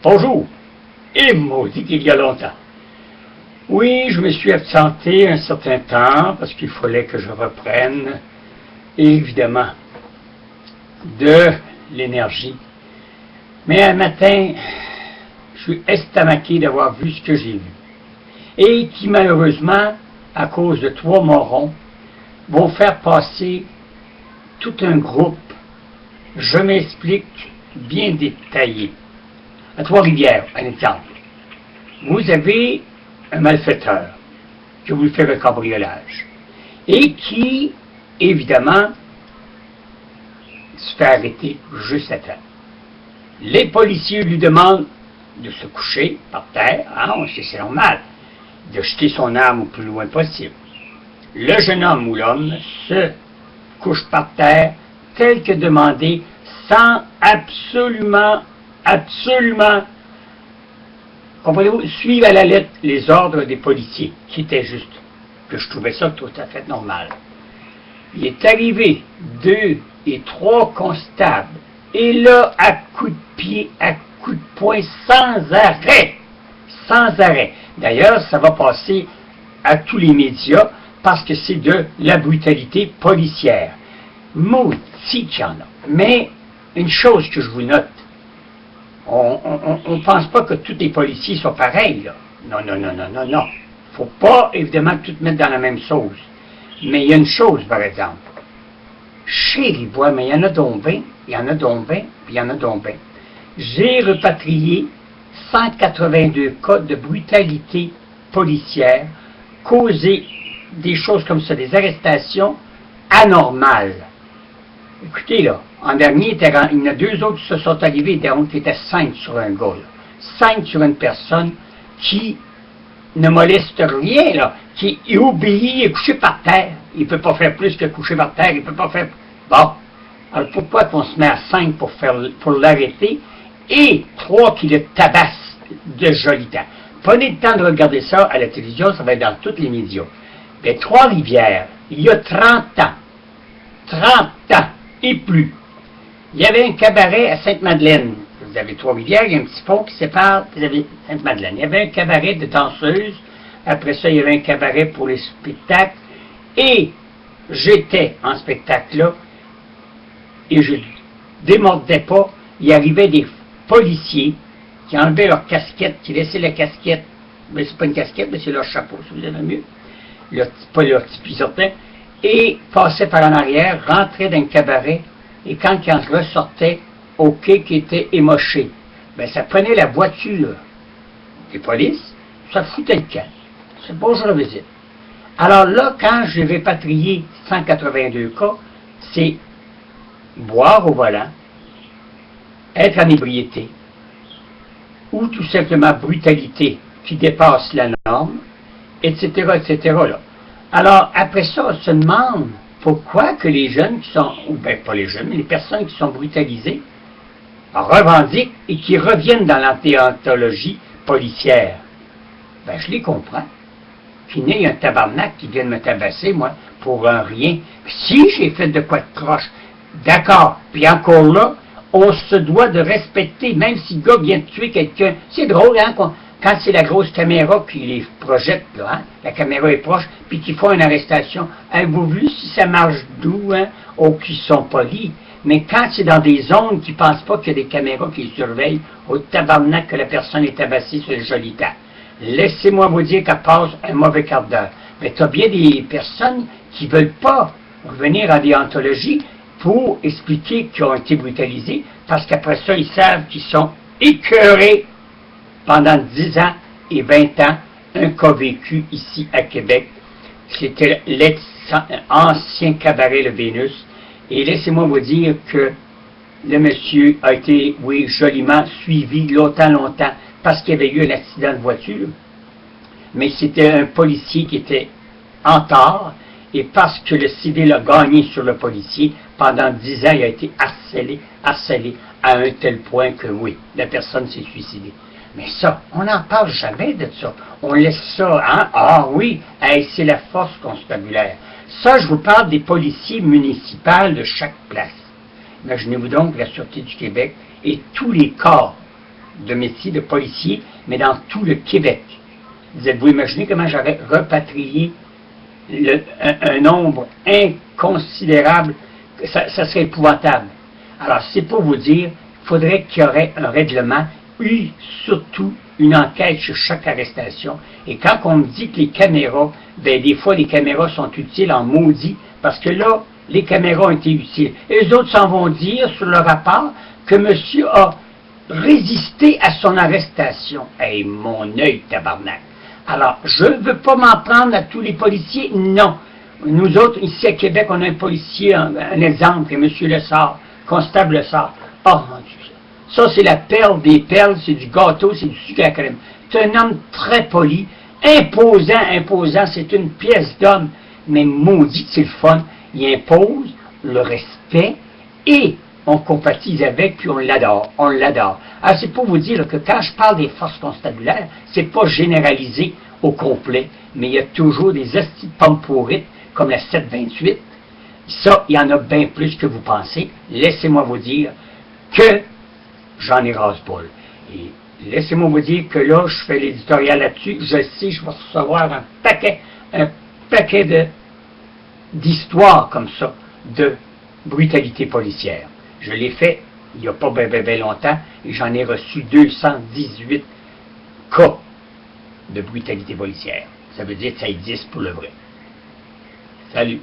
Bonjour! Et maudit qu'il y a longtemps. Oui, je me suis absenté un certain temps parce qu'il fallait que je reprenne, évidemment, de l'énergie. Mais un matin, je suis estomaqué d'avoir vu ce que j'ai vu. Et qui, malheureusement, à cause de 3 morons, vont faire passer tout un groupe. Je m'explique bien détaillé. À Trois-Rivières, un exemple. Vous avez un malfaiteur qui vous fait le cambriolage et qui, évidemment, se fait arrêter juste à temps. Les policiers lui demandent de se coucher par terre, c'est normal, de jeter son arme au plus loin possible. Le jeune homme ou l'homme se couche par terre tel que demandé, sans absolument, comprenez-vous, suivre à la lettre les ordres des policiers, qui étaient justes, que je trouvais ça tout à fait normal. Il est arrivé 2 et 3 constables, et là, à coups de pied, à coups de poing, sans arrêt. Sans arrêt. D'ailleurs, ça va passer à tous les médias, parce que c'est de la brutalité policière. Maudit qu'il y en a. Mais, une chose que je vous note, on ne pense pas que tous les policiers sont pareils, là. Non. Faut pas, évidemment, tout mettre dans la même sauce. Mais il y a une chose, par exemple. Chéribois, mais il y en a donc 20, il y en a donc 20, puis il y en a donc 20. J'ai repatrié 182 cas de brutalité policière causées des choses comme ça, des arrestations anormales. Écoutez, là, en dernier, il y en a 2 autres qui se sont arrivés, donc il était 5 sur un gars, là. 5 sur une personne qui ne moleste rien, là, qui obéit, est couché par terre. Il ne peut pas faire plus que coucher par terre, il ne peut pas faire... Bon, alors pourquoi qu'on se met à 5 pour l'arrêter, et 3 qui le tabassent de joli temps? Prenez le temps de regarder ça à la télévision, ça va être dans tous les médias. Mais Trois-Rivières, il y a 30 ans et plus, il y avait un cabaret à Sainte-Madeleine. Vous avez Trois-Rivières, il y a un petit pont qui sépare, vous avez Sainte-Madeleine. Il y avait un cabaret de danseuses, après ça, il y avait un cabaret pour les spectacles, et j'étais en spectacle là, et je démordais pas, il arrivait des policiers qui enlevaient leur casquette, qui laissaient la casquette, mais c'est pas une casquette, mais c'est leur chapeau, si vous avez mieux, pas leur petit certain, et passaient par en arrière, rentraient dans le cabaret, et quand ils en ressortaient, au quai qui était émoché, ben ça prenait la voiture des polices, ça foutait le camp. C'est bonjour la visite. Alors là, quand j'ai répatrié 182 cas, c'est boire au volant, être en ébriété, ou tout simplement brutalité qui dépasse la norme, etc., là. Alors, après ça, on se demande pourquoi que les jeunes qui sont, ou bien pas les jeunes, mais les personnes qui sont brutalisées, revendiquent et qui reviennent dans l'antéontologie policière. Ben, je les comprends. Puis il y a un tabarnak qui vient de me tabasser, moi, pour un rien. Si j'ai fait de quoi de croche, d'accord. Puis encore là, on se doit de respecter, même si le gars vient de tuer quelqu'un. C'est drôle, hein, quand c'est la grosse caméra qui les projette, là, hein, la caméra est proche, puis qu'ils font une arrestation. Avez-vous vu si ça marche d'où, hein, ou qu'ils sont polis? Mais quand c'est dans des zones qui ne pensent pas qu'il y a des caméras qui les surveillent, au tabarnak que la personne est tabassée sur le joli temps. Laissez-moi vous dire qu'elle passe un mauvais quart d'heure. Mais tu as bien des personnes qui ne veulent pas revenir en déontologie pour expliquer qu'ils ont été brutalisés, parce qu'après ça, ils savent qu'ils sont écœurés pendant 10 ans et 20 ans, un cas vécu ici à Québec. C'était l'ancien cabaret Le Vénus. Et laissez-moi vous dire que le monsieur a été, oui, joliment suivi longtemps, parce qu'il y avait eu un accident de voiture. Mais c'était un policier qui était en tort, et parce que le civil a gagné sur le policier, pendant 10 ans, il a été harcelé à un tel point que, oui, la personne s'est suicidée. Mais ça, on n'en parle jamais de ça. On laisse ça, hein? Ah oui, hey, c'est la force constabulaire. Ça, je vous parle des policiers municipaux de chaque place. Imaginez-vous donc la Sûreté du Québec et tous les corps de métier de policier, mais dans tout le Québec. Vous êtes-vous imaginé comment j'aurais repatrié un nombre inconsidérable? Ça serait épouvantable. Alors, c'est pour vous dire, il faudrait qu'il y aurait un règlement, surtout une enquête sur chaque arrestation. Et quand on me dit que les caméras, ben des fois les caméras sont utiles en maudit, parce que là, les caméras ont été utiles. Et les autres s'en vont dire sur le rapport que monsieur a résisté à son arrestation. Hey, mon œil, tabarnak. Alors, je ne veux pas m'en prendre à tous les policiers, non. Nous autres, ici à Québec, on a un policier, un exemple, c'est M. Lessard, constable Lessard. Oh mon Dieu, ça c'est la perle des perles, c'est du gâteau, c'est du sucre à la crème. C'est un homme très poli, imposant, c'est une pièce d'homme, mais maudit, c'est le fun. Il impose le respect et on compatise avec, puis on l'adore. Alors, c'est pour vous dire que quand je parle des forces constabulaires, c'est pas généralisé au complet, mais il y a toujours des hosties de pommes pourrites, comme la 728. Ça, il y en a bien plus que vous pensez. Laissez-moi vous dire que j'en ai ras-le-bol. Et laissez-moi vous dire que là, je fais l'éditorial là-dessus. Je sais, je vais recevoir un paquet d'histoires comme ça, de brutalité policière. Je l'ai fait il n'y a pas bien longtemps et j'en ai reçu 218 cas de brutalité policière. Ça veut dire que ça existe pour le vrai. Salut!